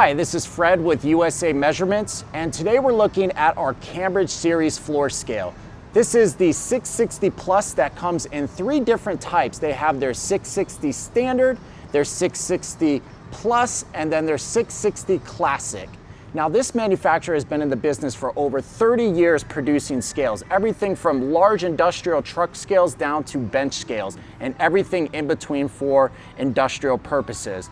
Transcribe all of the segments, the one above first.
Hi, this is Fred with USA Measurements, and today we're looking at our Cambridge Series floor scale. This is the 660 Plus that comes in three different types. They have their 660 Standard, their 660 Plus, and then their 660 Classic. Now, this manufacturer has been in the business for over 30 years producing scales, everything from large industrial truck scales down to bench scales, and everything in between for industrial purposes.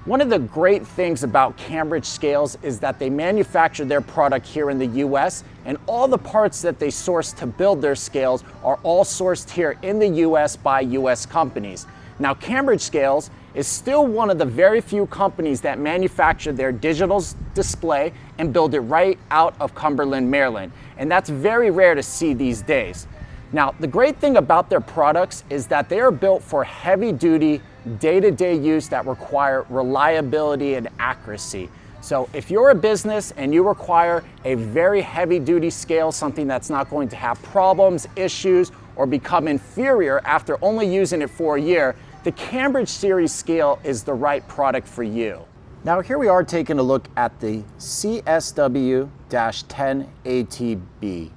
One of the great things about Cambridge Scales is that they manufacture their product here in the US, and all the parts that they source to build their scales are all sourced here in the US by US companies. Now, Cambridge Scales is still one of the very few companies that manufacture their digital display and build it right out of Cumberland, Maryland. And that's very rare to see these days. Now, the great thing about their products is that they are built for heavy-duty, day-to-day use that require reliability and accuracy. So if you're a business and you require a very heavy-duty scale, something that's not going to have problems, issues, or become inferior after only using it for a year, the Cambridge Series scale is the right product for you. Now here we are taking a look at the CSW-10ATB.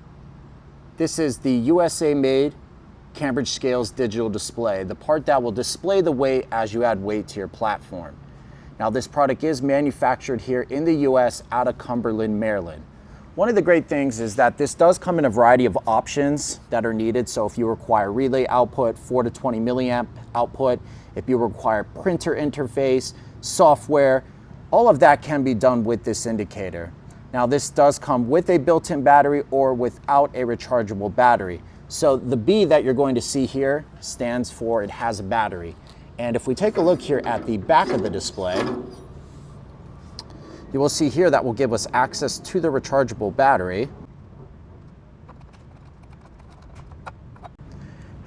This is the USA-made Cambridge Scales digital display, the part that will display the weight as you add weight to your platform. Now, this product is manufactured here in the US out of Cumberland, Maryland. One of the great things is that this does come in a variety of options that are needed. So if you require relay output, 4 to 20 milliamp output, if you require printer interface, software, all of that can be done with this indicator. Now, this does come with a built-in battery or without a rechargeable battery. So the B that you're going to see here stands for it has a battery. And if we take a look here at the back of the display, you will see here that will give us access to the rechargeable battery.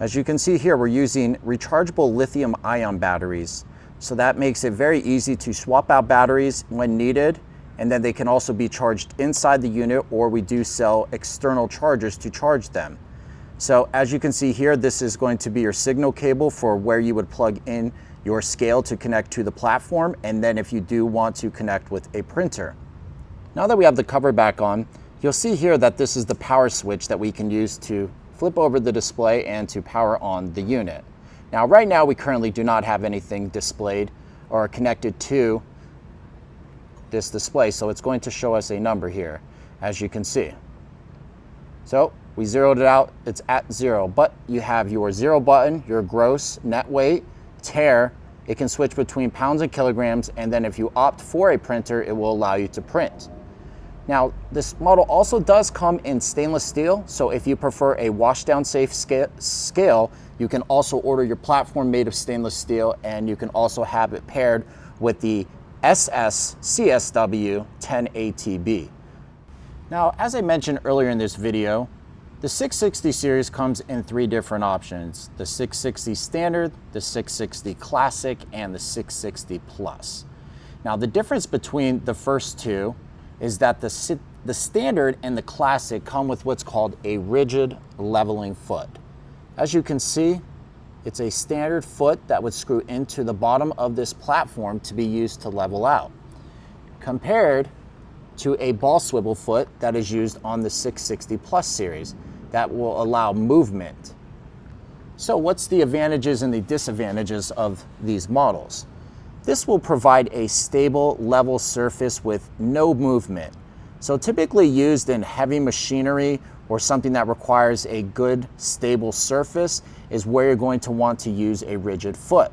As you can see here, we're using rechargeable lithium-ion batteries. So that makes it very easy to swap out batteries when needed. And then they can also be charged inside the unit, or we do sell external chargers to charge them. So as you can see here, this is going to be your signal cable for where you would plug in your scale to connect to the platform, and then if you do want to connect with a printer. Now that we have the cover back on, you'll see here that this is the power switch that we can use to flip over the display and to power on the unit. Now right now we currently do not have anything displayed or connected to this display, so it's going to show us a number here, as you can see. So we zeroed it out, it's at 0, but you have your 0 button, your gross, net weight, tare. It can switch between pounds and kilograms, and then if you opt for a printer, it will allow you to print. Now, this model also does come in stainless steel, so if you prefer a washdown safe scale, you can also order your platform made of stainless steel, and you can also have it paired with the CSW-10ATB. Now, as I mentioned earlier in this video, the 660 series comes in three different options: the 660 Standard, the 660 Classic, and the 660 Plus. Now, the difference between the first two is that the Standard and the Classic come with what's called a rigid leveling foot. As you can see, it's a standard foot that would screw into the bottom of this platform to be used to level out, compared to a ball swivel foot that is used on the 660 Plus series that will allow movement. So what's the advantages and the disadvantages of these models? This will provide a stable, level surface with no movement. So typically used in heavy machinery or something that requires a good, stable surface is where you're going to want to use a rigid foot.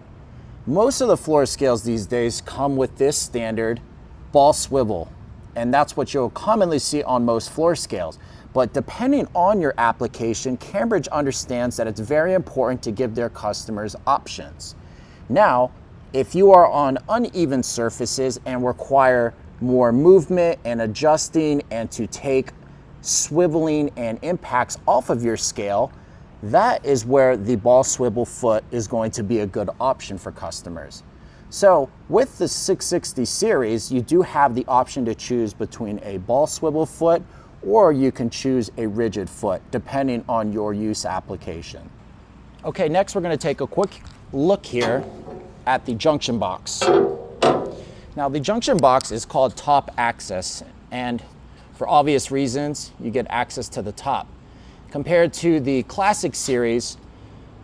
Most of the floor scales these days come with this standard ball swivel, and that's what you'll commonly see on most floor scales. But depending on your application, Cambridge understands that it's very important to give their customers options. Now, if you are on uneven surfaces and require more movement and adjusting and to take swiveling and impacts off of your scale, that is where the ball swivel foot is going to be a good option for customers. So with the 660 series, you do have the option to choose between a ball swivel foot, or you can choose a rigid foot depending on your use application. Okay, next we're going to take a quick look here at the junction box. Now the junction box is called top access, and for obvious reasons, you get access to the top. Compared to the classic series,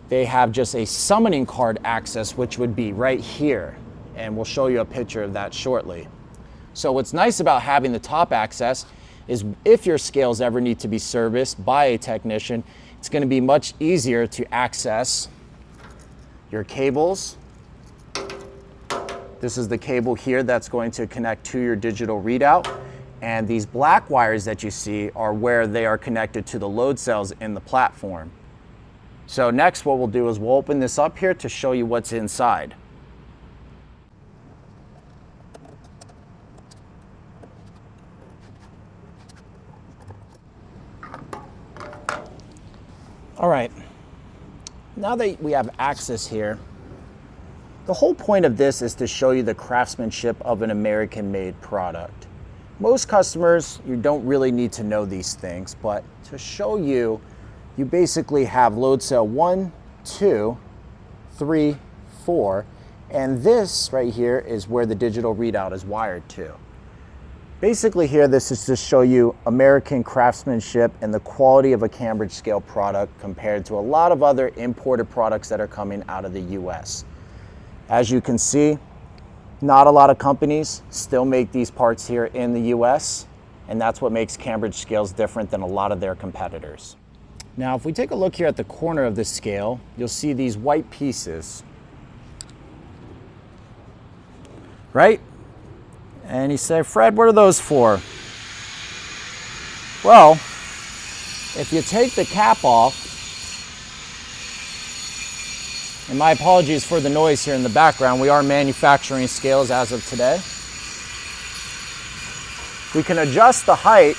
they have just a summoning card access, which would be right here. And we'll show you a picture of that shortly. So what's nice about having the top access is if your scales ever need to be serviced by a technician, it's going to be much easier to access your cables. This is the cable here that's going to connect to your digital readout. And these black wires that you see are where they are connected to the load cells in the platform. So next what we'll do is we'll open this up here to show you what's inside. All right, now that we have access here, the whole point of this is to show you the craftsmanship of an American-made product. Most customers, you don't really need to know these things, but to show you, you basically have load cell 1, 2, 3, 4, and this right here is where the digital readout is wired to. Basically here, this is to show you American craftsmanship and the quality of a Cambridge scale product compared to a lot of other imported products that are coming out of the US. As you can see, not a lot of companies still make these parts here in the US, and that's what makes Cambridge scales different than a lot of their competitors. Now, if we take a look here at the corner of the scale, you'll see these white pieces, right? And you say, Fred, what are those for? Well, if you take the cap off, and my apologies for the noise here in the background, we are manufacturing scales as of today. We can adjust the height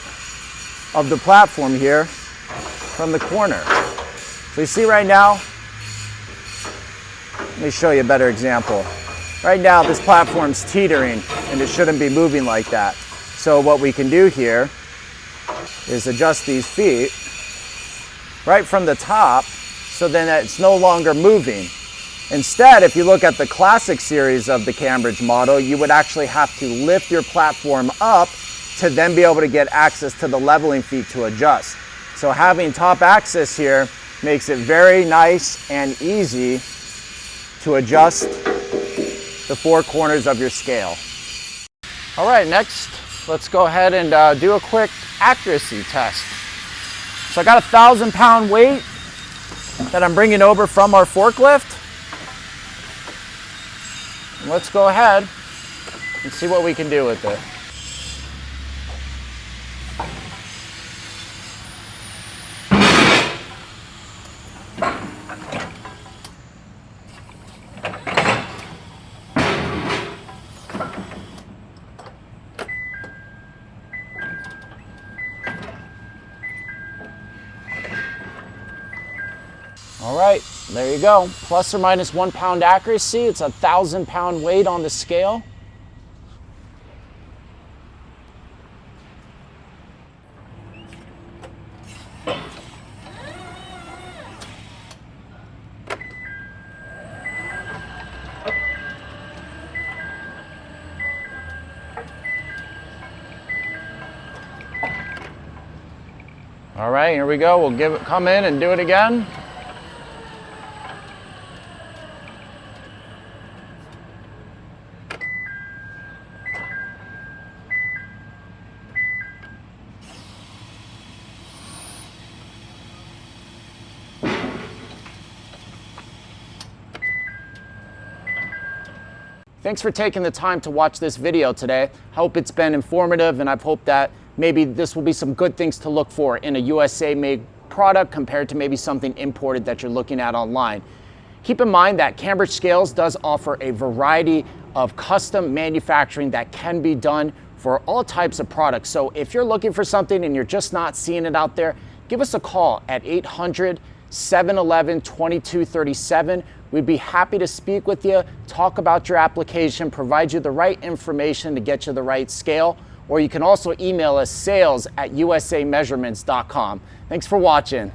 of the platform here from the corner. So you see right now, let me show you a better example. Right now this platform's teetering and it shouldn't be moving like that. So what we can do here is adjust these feet right from the top so then it's no longer moving. Instead, if you look at the classic series of the Cambridge model, you would actually have to lift your platform up to then be able to get access to the leveling feet to adjust. So having top access here makes it very nice and easy to adjust the four corners of your scale. All right, next, let's go ahead and do a quick accuracy test. So I got a 1,000-pound weight that I'm bringing over from our forklift. And let's go ahead and see what we can do with it. All right, there you go. Plus or minus 1 pound accuracy. It's a 1,000-pound weight on the scale. All right, here we go. We'll come in and do it again. Thanks for taking the time to watch this video today. I hope it's been informative, and I hope that maybe this will be some good things to look for in a USA-made product compared to maybe something imported that you're looking at online. Keep in mind that Cambridge Scales does offer a variety of custom manufacturing that can be done for all types of products. So if you're looking for something and you're just not seeing it out there, give us a call at 800-711-2237. We'd be happy to speak with you, talk about your application, provide you the right information to get you the right scale, or you can also email us sales@usameasurements.com. Thanks for watching.